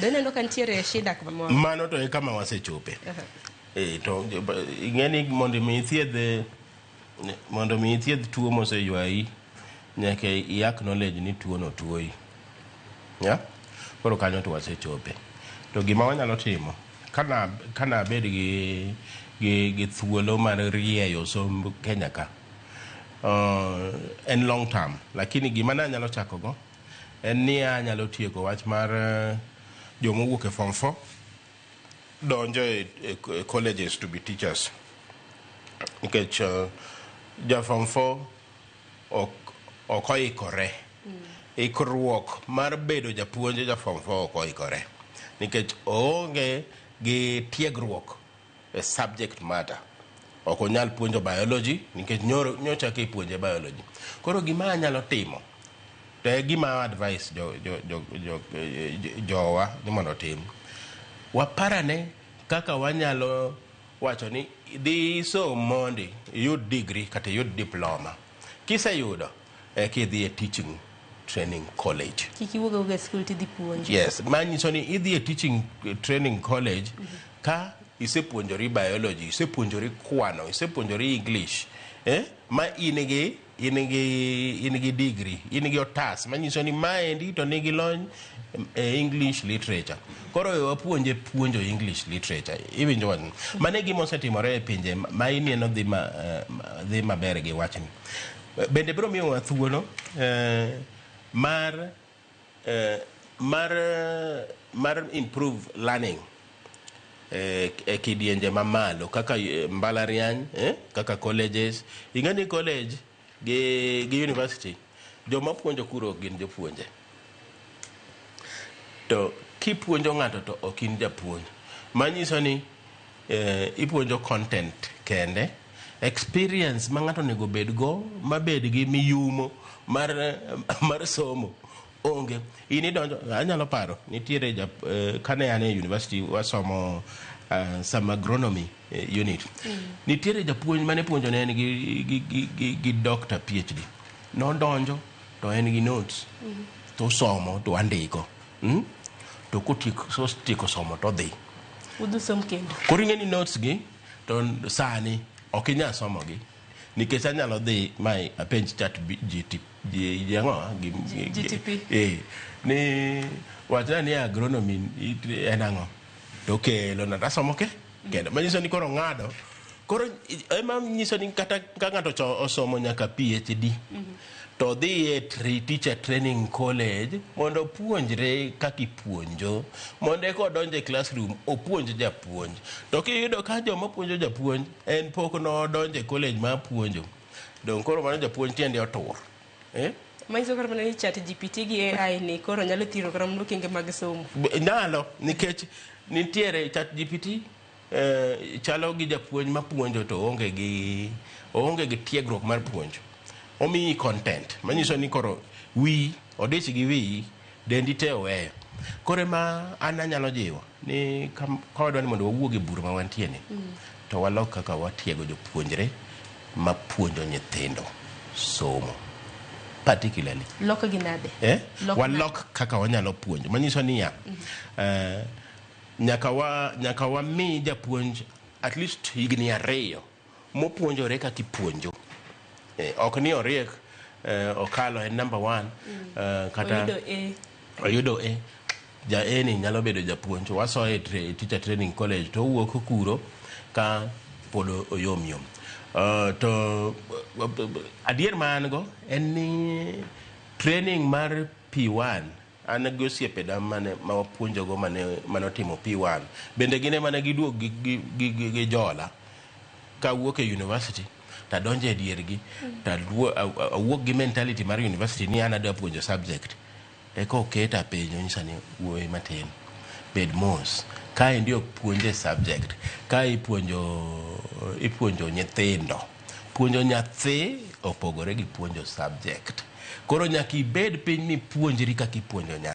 Bende no kantiere shida kama mano to e kama wasechope. To ing'eni mondo mi thiedh tuo moseywayi nyaka i acknowledge ni tuo no tuoyi. Ya? Koro kanyo to wasechope. To gima wanyalo timo kana bed gi thuolo mar rieyo somb Kenya ka. En long term, lakini gima nanyalo chakogo en ni anyalo tieko wach mar jomo wuok e form 4 donjo e colleges to be teachers. Nikech ja form 4 ok oikore. Ikruok mar bedo japuonj ja form 4 ok oikore. Nikech oonge gi tiegruok e subject matter. Ok onyal puonjo biology nikech nyocha ke puonje biology. Koro gima anyalo timo to e gima advice jowa ni mondo tim. Waparane kaka wanyalo wacho ni dhi som mondi yud degree kata yud diploma. Kiseyudo kidhi e teaching training college. Kiki wuga school tidhi puonjo. Yes, manyiso ni idhi e teaching training college ka isepuonjori biology, isepuonjori kwano, isepuonjori English, ma in gi degree, in gi otas, manyiso ni maendi to nigi lony English literature. Koro puonjo English literature. Iwinjo wachni. Mane gima osetimore e pinje ma ineno dhi maber gi wachni. Bende biro miyo thuolo mar improve learning e kidienje mamalo kaka mbalariany, kaka colleges. Ing'eni college gi university joma puonjo kuro gin jopuonje. To kipuonjo ng'ato to ok in japuonj. Manyiso ni ipuonjo content kende. Experience ma ng'ato nego bedgo, mabed gi miyumo mar somo onge. Inidonjo, anyalo paro nitiere kane ane university wasomo some agronomy unit. Nitiere japuonj mane puonjo ne en gi doctor PhD. Nodonjo to en gi notes. To somo to andiko. To kotieko somo to dhi. Udu som kendo. Koro ing'eni notes gi to sani ok inyal somo gi. Nikech anyalo dhi mai apenj chat GTP. Ni wachna ni agronomy en ang'o. To kelo na tasomo kendo. Manyiso ni koro ng'ado. Koro ema nyiso ni kata ka ng'ato osomo nyaka PhD. To dhi e teacher training college mondo puonjre kaka ipuonjo, mondo eko donje classroom opuonj japuonj. To kiyudo ka joma puonjo japuonj en pok no donje college ma puonjo. Don koro mano japuonj tiende otur. Manyiso koro ni chat GPT gi AI ni koro nyalo thiro koro mno kenge mag somo. Nyalo, nikech nitiere chat GPT chalo gi japuonj ma puonjo to onge gi tiegruok mar puonjo. Omiyi content. Manyiso ni koro odich gi wi dendi te oweyo. Kore ma an anyalo jiwo ni kawadwa ni mondo wawuog e bur ma wantie ni to walok kaka watiego jopuonjre ma puonjo nyithindo somo. Particularly. Loko gi nade? Walok kaka wanyalo puonjo. Manyiso ni nyaka wami japuonj at least higni 2 mopuonjore kaka ipuonjo. Ok ni oriek okalo en number 1 kata oyudo A. Ja A ni nyalo bedo japuonj. Waso e teacher training college to wuok kuro ka pod oyom. To adier ma an go en ni training mar P1 an gi osiepena ma wapuonjogo manotimo P1 bende gine mane giduok gi jola ka wuok e university ta donje diergi ta awuok gi mentality mar university ni ana da puonjo subject eko keta penjo nyisa ni wuoyi matin bed mos ka ndio puonje subject ka ipuonjo nyithindo. Puonjo nyathi opogore gi puonjo subject. Koro nyaka ibed piny ni puonjri kaka ipuonjo nyathi.